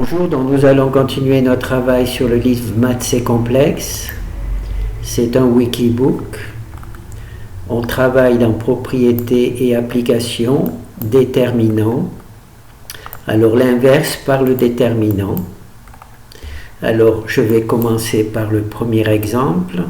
Bonjour, donc nous allons continuer notre travail sur le livre Maths c'est complexe. C'est un wikibook. On travaille dans propriétés et applications, déterminants. Alors l'inverse par le déterminant. Alors je vais commencer par le premier exemple.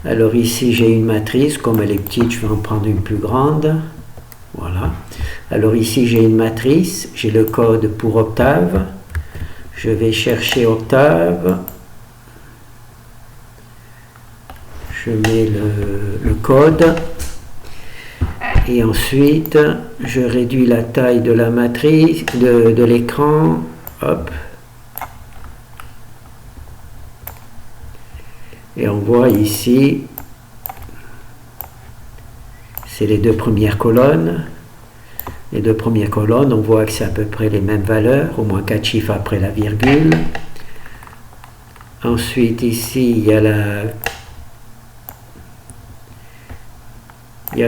Alors ici j'ai une matrice, comme elle est petite je vais en prendre une plus grande. Voilà. Alors ici j'ai une matrice, j'ai le code pour Octave. Je vais chercher Octave. Je mets le code. Et ensuite je réduis la taille de la matrice, de l'écran. Hop. Et on voit ici, c'est les deux premières colonnes. Les deux premières colonnes, on voit que c'est à peu près les mêmes valeurs, au moins 4 chiffres après la virgule. Ensuite, ici, il y a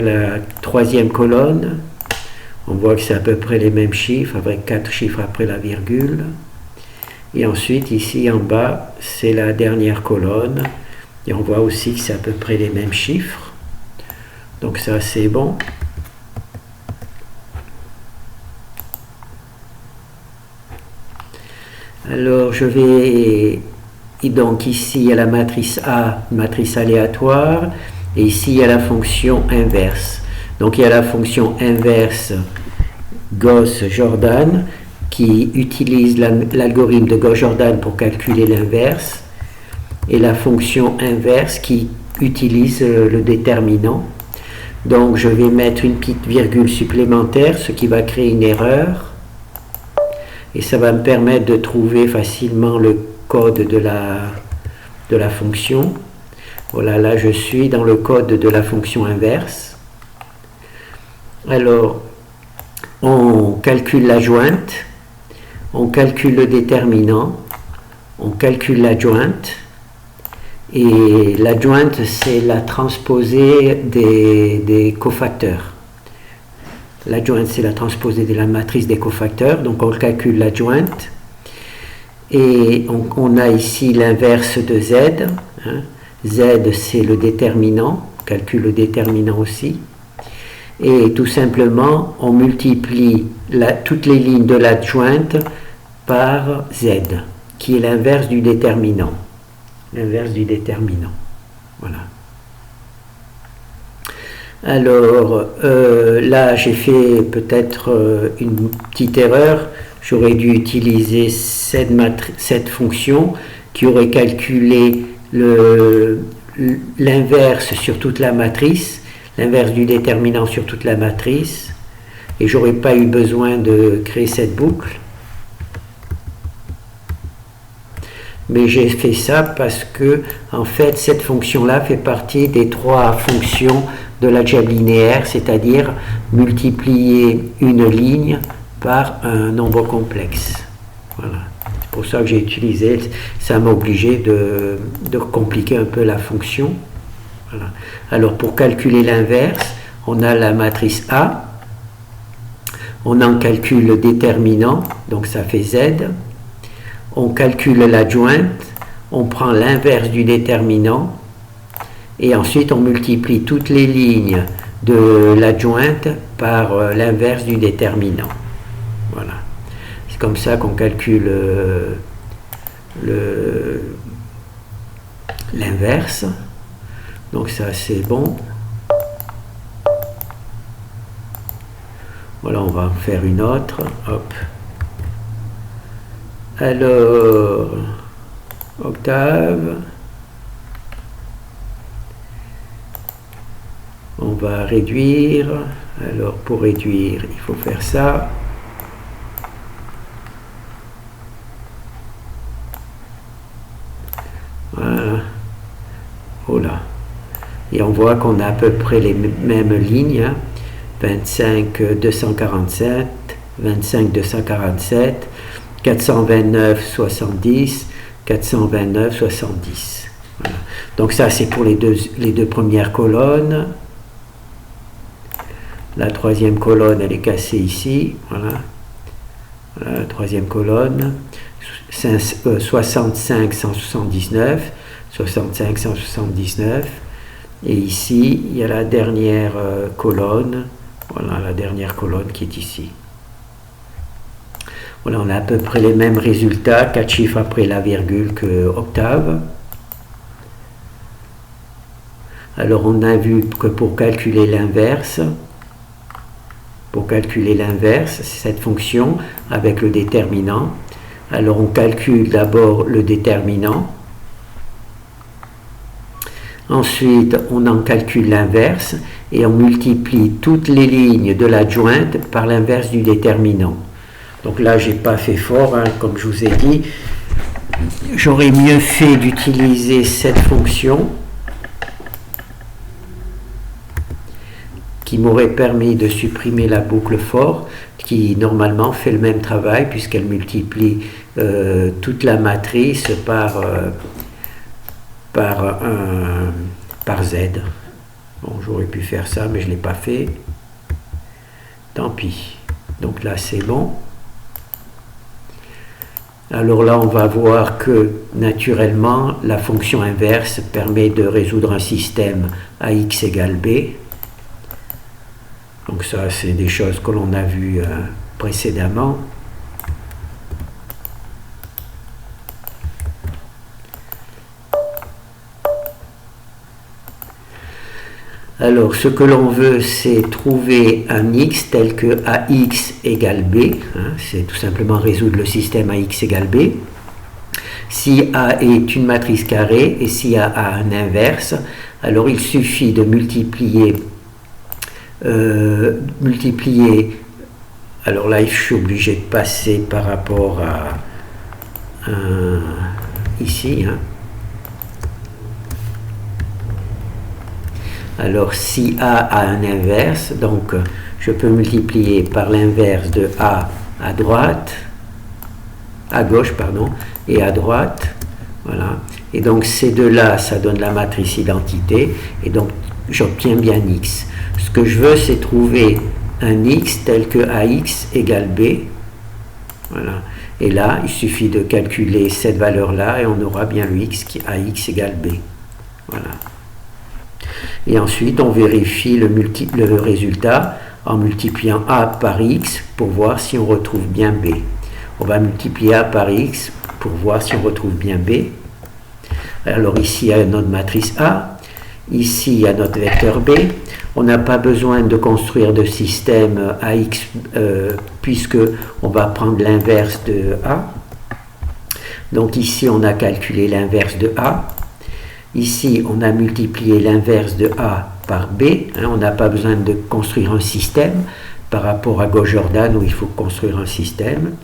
la troisième colonne. On voit que c'est à peu près les mêmes chiffres, avec 4 chiffres après la virgule. Et ensuite, ici en bas, c'est la dernière colonne. Et on voit aussi que c'est à peu près les mêmes chiffres. Donc ça c'est bon. Alors je vais... Donc ici il y a la matrice A, matrice aléatoire. Et ici il y a la fonction inverse. Donc il y a la fonction inverse Gauss-Jordan qui utilise l'algorithme de Gauss-Jordan pour calculer l'inverse. Et la fonction inverse qui utilise le déterminant. Donc je vais mettre une petite virgule supplémentaire, ce qui va créer une erreur. Et ça va me permettre de trouver facilement le code de la fonction. Voilà, là je suis dans le code de la fonction inverse. Alors, on calcule la jointe, on calcule le déterminant, on calcule la jointe. Et la jointe, c'est la transposée des cofacteurs. La jointe, c'est la transposée de la matrice des cofacteurs. Donc, on calcule la jointe. Et on a ici l'inverse de Z. Hein. Z, c'est le déterminant. On calcule le déterminant aussi. Et tout simplement, on multiplie toutes les lignes de la jointe par Z, qui est l'inverse du déterminant. L'inverse du déterminant. Voilà. Alors, là, j'ai fait peut-être une petite erreur. J'aurais dû utiliser cette fonction qui aurait calculé l'inverse sur toute la matrice, l'inverse du déterminant sur toute la matrice, et j'aurais pas eu besoin de créer cette boucle. Mais j'ai fait ça parce que, en fait, cette fonction-là fait partie des 3 fonctions de l'algèbre linéaire, c'est-à-dire multiplier une ligne par un nombre complexe. Voilà. C'est pour ça que j'ai utilisé, ça m'a obligé de compliquer un peu la fonction. Voilà. Alors, pour calculer l'inverse, on a la matrice A, on en calcule le déterminant, donc ça fait Z. On calcule la jointe, on prend l'inverse du déterminant et ensuite on multiplie toutes les lignes de la jointe par l'inverse du déterminant. Voilà. C'est comme ça qu'on calcule l'inverse. Donc ça c'est bon. Voilà, on va en faire une autre. Hop. Alors, Octave, on va réduire. Alors, pour réduire, il faut faire ça. Voilà. Oh là. Et on voit qu'on a à peu près les mêmes lignes. Hein. 25 247, 25 247. 429, 70, 429, 70. Voilà. Donc ça, c'est pour les deux premières colonnes. La troisième colonne, elle est cassée ici. Voilà. Voilà la troisième colonne. 65, 179. 65, 179. Et ici, il y a la dernière colonne. Voilà la dernière colonne qui est ici. Voilà, on a à peu près les mêmes résultats, 4 chiffres après la virgule que octave. Alors on a vu que pour calculer l'inverse, c'est cette fonction avec le déterminant. Alors on calcule d'abord le déterminant. Ensuite, on en calcule l'inverse et on multiplie toutes les lignes de l'adjointe par l'inverse du déterminant. Donc là, j'ai pas fait fort, hein, comme je vous ai dit. J'aurais mieux fait d'utiliser cette fonction qui m'aurait permis de supprimer la boucle for, qui normalement fait le même travail puisqu'elle multiplie toute la matrice par Z. Bon, j'aurais pu faire ça, mais je ne l'ai pas fait. Tant pis. Donc là, c'est bon. Alors là, on va voir que, naturellement, la fonction inverse permet de résoudre un système à x égale b. Donc ça, c'est des choses que l'on a vues précédemment. Alors, ce que l'on veut, c'est trouver un x tel que ax égale b. Hein, c'est tout simplement résoudre le système ax égale b. Si A est une matrice carrée et si A a un inverse, alors il suffit de multiplier. Alors là, je suis obligé de passer par rapport à ici. Hein. Alors, si A a un inverse, donc je peux multiplier par l'inverse de A à droite, à gauche, pardon, et à droite, voilà. Et donc, ces deux-là, ça donne la matrice identité, et donc, j'obtiens bien X. Ce que je veux, c'est trouver un X tel que AX égale B, voilà. Et là, il suffit de calculer cette valeur-là, et on aura bien le X qui est AX égale B, voilà. Et ensuite, on vérifie le résultat en multipliant A par X pour voir si on retrouve bien B. On va multiplier A par X pour voir si on retrouve bien B. Alors ici, il y a notre matrice A. Ici, il y a notre vecteur B. On n'a pas besoin de construire de système AX puisque on va prendre l'inverse de A. Donc ici, on a calculé l'inverse de A. Ici, on a multiplié l'inverse de A par B. Hein, on n'a pas besoin de construire un système par rapport à Gauss-Jordan où il faut construire un système.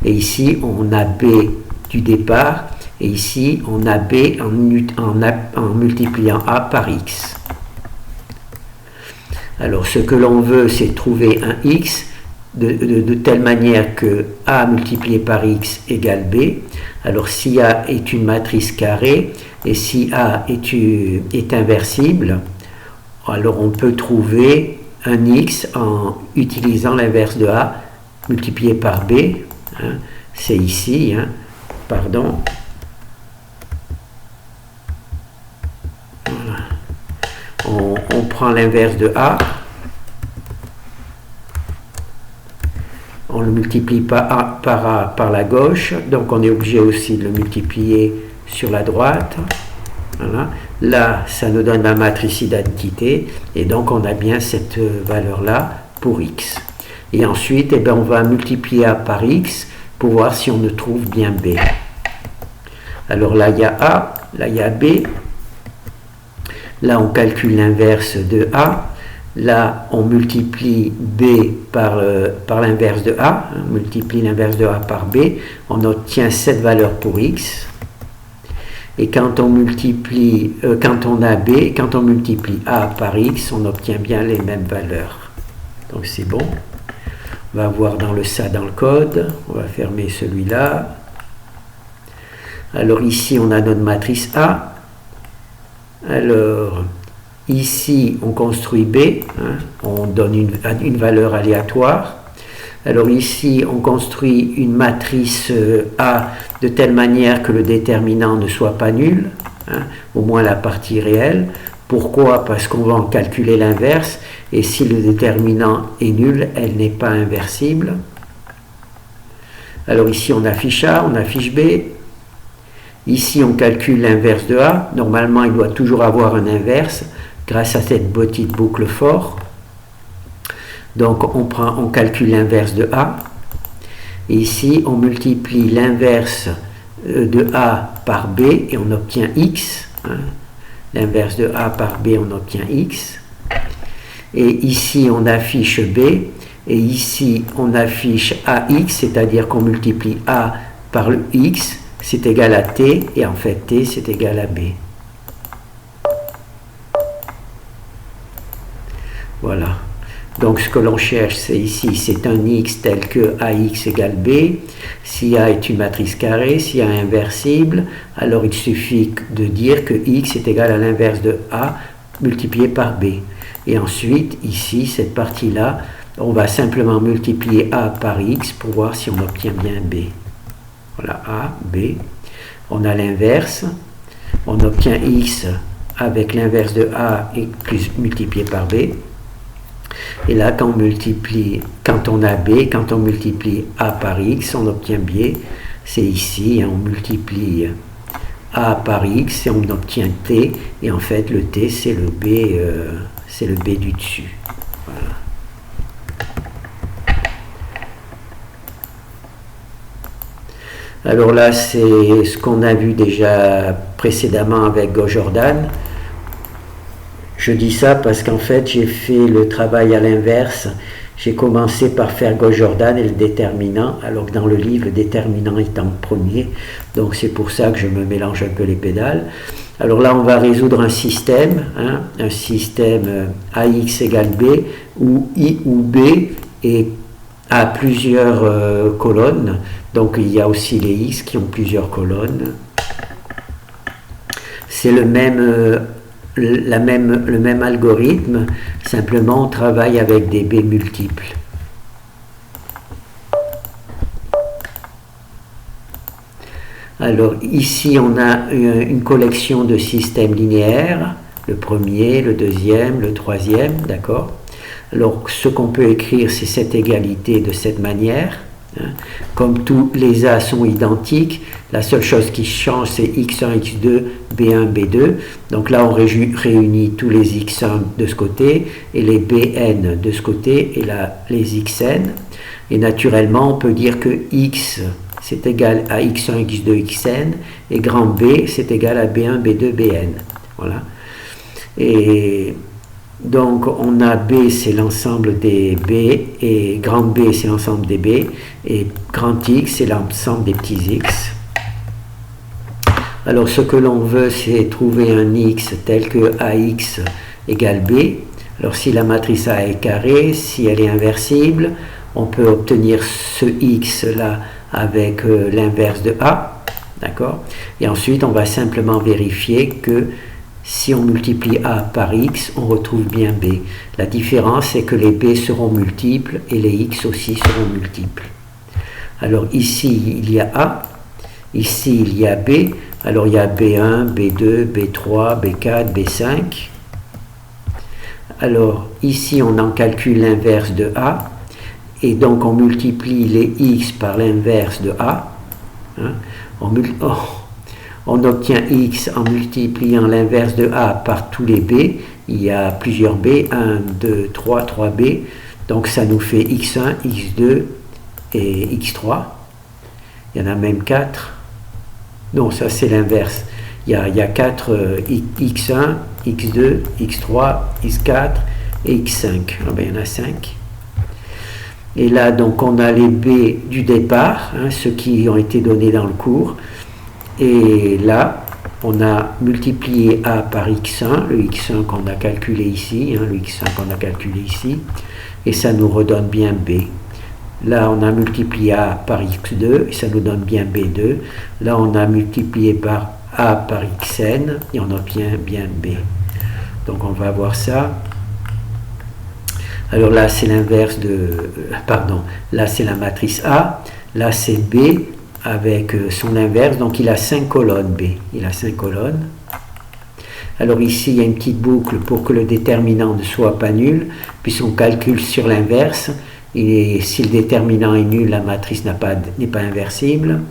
Et ici, on a B du départ. Et ici, on a B en multipliant A par X. Alors, ce que l'on veut, c'est trouver un X de telle manière que A multiplié par X égale B. Alors, si A est une matrice carrée, et si A est inversible, alors on peut trouver un X en utilisant l'inverse de A multiplié par B. Hein, c'est ici, hein, pardon. Voilà. On prend l'inverse de A. On le multiplie par la gauche, donc on est obligé aussi de le multiplier sur la droite. Voilà. Là, ça nous donne la matrice identité, et donc on a bien cette valeur-là pour x. Et ensuite, eh bien, on va multiplier A par x pour voir si on ne trouve bien B. Alors là, il y a A, là, il y a B. Là, on calcule l'inverse de A. Là, on multiplie B par l'inverse de A. On multiplie l'inverse de A par B. On obtient cette valeur pour x. Et quand on multiplie, quand on multiplie A par X, on obtient bien les mêmes valeurs. Donc c'est bon. On va voir ça dans le code. On va fermer celui-là. Alors ici, on a notre matrice A. Alors, ici, on construit B, hein, on donne une valeur aléatoire. Alors ici, on construit une matrice A de telle manière que le déterminant ne soit pas nul, hein, au moins la partie réelle. Pourquoi? Parce qu'on va en calculer l'inverse, et si le déterminant est nul, elle n'est pas inversible. Alors ici, on affiche A, on affiche B. Ici, on calcule l'inverse de A. Normalement, il doit toujours avoir un inverse grâce à cette petite boucle for. Donc, on calcule l'inverse de A. Et ici, on multiplie l'inverse de A par B et on obtient X. Hein. L'inverse de A par B, on obtient X. Et ici, on affiche B. Et ici, on affiche AX, c'est-à-dire qu'on multiplie A par le X. C'est égal à T. Et en fait, T, c'est égal à B. Voilà. Donc ce que l'on cherche, c'est ici, c'est un X tel que AX égale B. Si A est une matrice carrée, si A est inversible, alors il suffit de dire que X est égal à l'inverse de A multiplié par B. Et ensuite, ici, cette partie-là, on va simplement multiplier A par X pour voir si on obtient bien B. Voilà, A, B. On a l'inverse. On obtient X avec l'inverse de A et plus multiplié par B. Et là, quand on a B, quand on multiplie A par X, on obtient B. C'est ici, on multiplie A par X et on obtient T. Et en fait, le T, c'est le B du dessus. Voilà. Alors là, c'est ce qu'on a vu déjà précédemment avec Gauss-Jordan. Je dis ça parce qu'en fait, j'ai fait le travail à l'inverse. J'ai commencé par faire Gauss-Jordan et le déterminant, alors que dans le livre, le déterminant est en premier. Donc c'est pour ça que je me mélange un peu les pédales. Alors là, on va résoudre un système AX égale B, où I ou B a plusieurs colonnes. Donc il y a aussi les X qui ont plusieurs colonnes. C'est le même algorithme, simplement on travaille avec des B multiples. Alors ici on a une collection de systèmes linéaires, le premier, le deuxième, le troisième, d'accord? Alors ce qu'on peut écrire, c'est cette égalité de cette manière. Comme tous les A sont identiques, la seule chose qui change c'est x1, x2, b1, b2. Donc là on réunit tous les x1 de ce côté et les bn de ce côté et là les xn. Et naturellement on peut dire que x c'est égal à x1, x2, xn et grand B c'est égal à b1, b2, bn. Voilà. Et donc on a B c'est l'ensemble des B et grand B c'est l'ensemble des B et grand X c'est l'ensemble des petits X. Alors ce que l'on veut c'est trouver un X tel que AX égale B. Alors si la matrice A est carrée, si elle est inversible, on peut obtenir ce X là avec l'inverse de A. D'accord? Et ensuite on va simplement vérifier que si on multiplie A par X, on retrouve bien B. La différence, c'est que les B seront multiples et les X aussi seront multiples. Alors ici, il y a A. Ici, il y a B. Alors il y a B1, B2, B3, B4, B5. Alors ici, on en calcule l'inverse de A. Et donc, on multiplie les X par l'inverse de A. Hein? On obtient X en multipliant l'inverse de A par tous les B. Il y a plusieurs B, 1, 2, 3, 3B. Donc ça nous fait X1, X2 et X3. Il y en a même 4. Non, ça c'est l'inverse. Il y a 4 X1, X2, X3, X4 et X5. Ah ben, il y en a 5. Et là, donc, on a les B du départ, ceux qui ont été donnés dans le cours. Et là, on a multiplié A par X1, le X1 qu'on a calculé ici, le X1 qu'on a calculé ici, et ça nous redonne bien B. Là, on a multiplié A par X2, et ça nous donne bien B2. Là, on a multiplié par A par Xn et on obtient bien B. Donc on va voir ça. Alors là c'est l'inverse pardon, là c'est la matrice A, là c'est B avec son inverse, donc il a 5 colonnes B, il a 5 colonnes. Alors ici il y a une petite boucle pour que le déterminant ne soit pas nul, puisqu'on calcule sur l'inverse, et si le déterminant est nul, la matrice n'est pas inversible.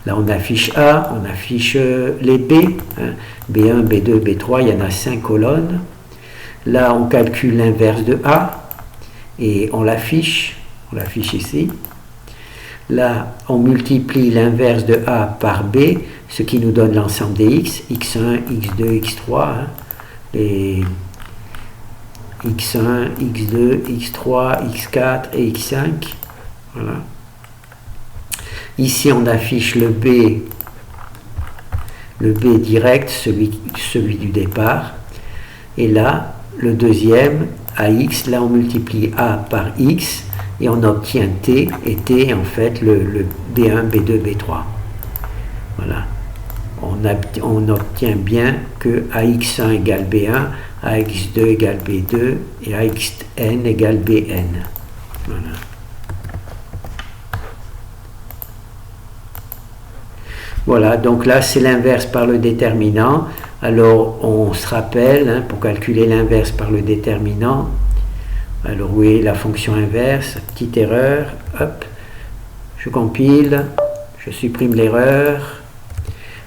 Là on affiche A, on affiche les B, hein, B1, B2, B3, il y en a 5 colonnes. Là on calcule l'inverse de A, et on l'affiche ici. Là, on multiplie l'inverse de A par B, ce qui nous donne l'ensemble des X, X1, X2, X3, hein, les X1, X2, X3, X4 et X5. Voilà. Ici, on affiche le B direct, celui du départ. Et là, le deuxième, AX, là on multiplie A par X, et on obtient T, et T en fait le B1, B2, B3. Voilà. On obtient bien que AX1 égale B1, AX2 égale B2, et AXN égale BN. Voilà. Voilà, donc là c'est l'inverse par le déterminant. Alors on se rappelle, hein, pour calculer l'inverse par le déterminant, alors oui, la fonction inverse, petite erreur, hop, je compile, je supprime l'erreur,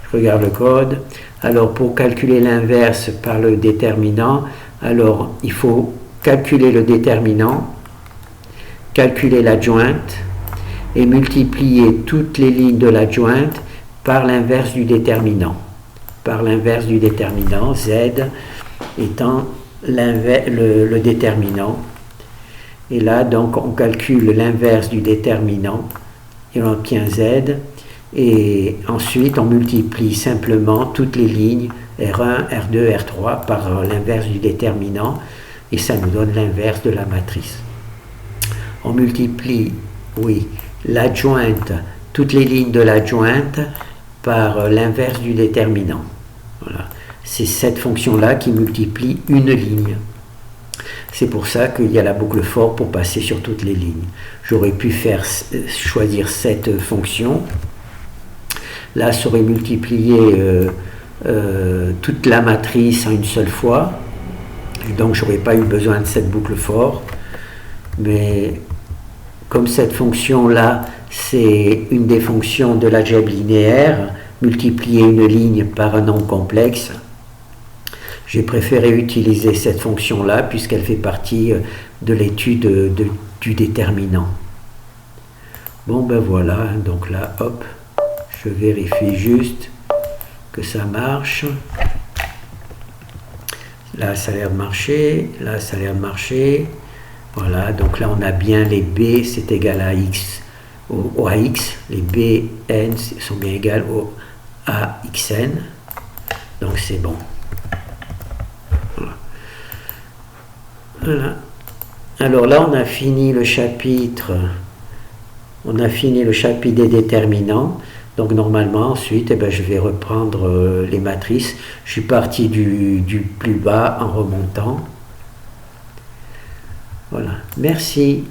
je regarde le code. Alors pour calculer l'inverse par le déterminant, alors il faut calculer le déterminant, calculer l'adjointe et multiplier toutes les lignes de l'adjointe par l'inverse du déterminant. Par l'inverse du déterminant, Z étant le déterminant. Et là, donc, on calcule l'inverse du déterminant et on obtient Z. Et ensuite, on multiplie simplement toutes les lignes R1, R2, R3 par l'inverse du déterminant. Et ça nous donne l'inverse de la matrice. On multiplie, oui, l'adjointe, toutes les lignes de l'adjointe par l'inverse du déterminant. Voilà. C'est cette fonction-là qui multiplie une ligne. C'est pour ça qu'il y a la boucle for pour passer sur toutes les lignes. J'aurais pu choisir cette fonction. Là, ça aurait multiplié toute la matrice en une seule fois. Et donc, je n'aurais pas eu besoin de cette boucle for. Mais comme cette fonction-là, c'est une des fonctions de l'algèbre linéaire, multiplier une ligne par un nombre complexe, j'ai préféré utiliser cette fonction-là puisqu'elle fait partie de l'étude du déterminant. Bon ben voilà, donc là, hop, je vérifie juste que ça marche. Là, ça a l'air de marcher, là, ça a l'air de marcher. Voilà, donc là, on a bien les B, c'est égal à X, au AX, les BN sont bien égales au AXN, donc c'est bon. Voilà. Alors là, on a fini le chapitre des déterminants. Donc normalement, ensuite, eh ben, je vais reprendre les matrices. Je suis parti du plus bas en remontant. Voilà. Merci.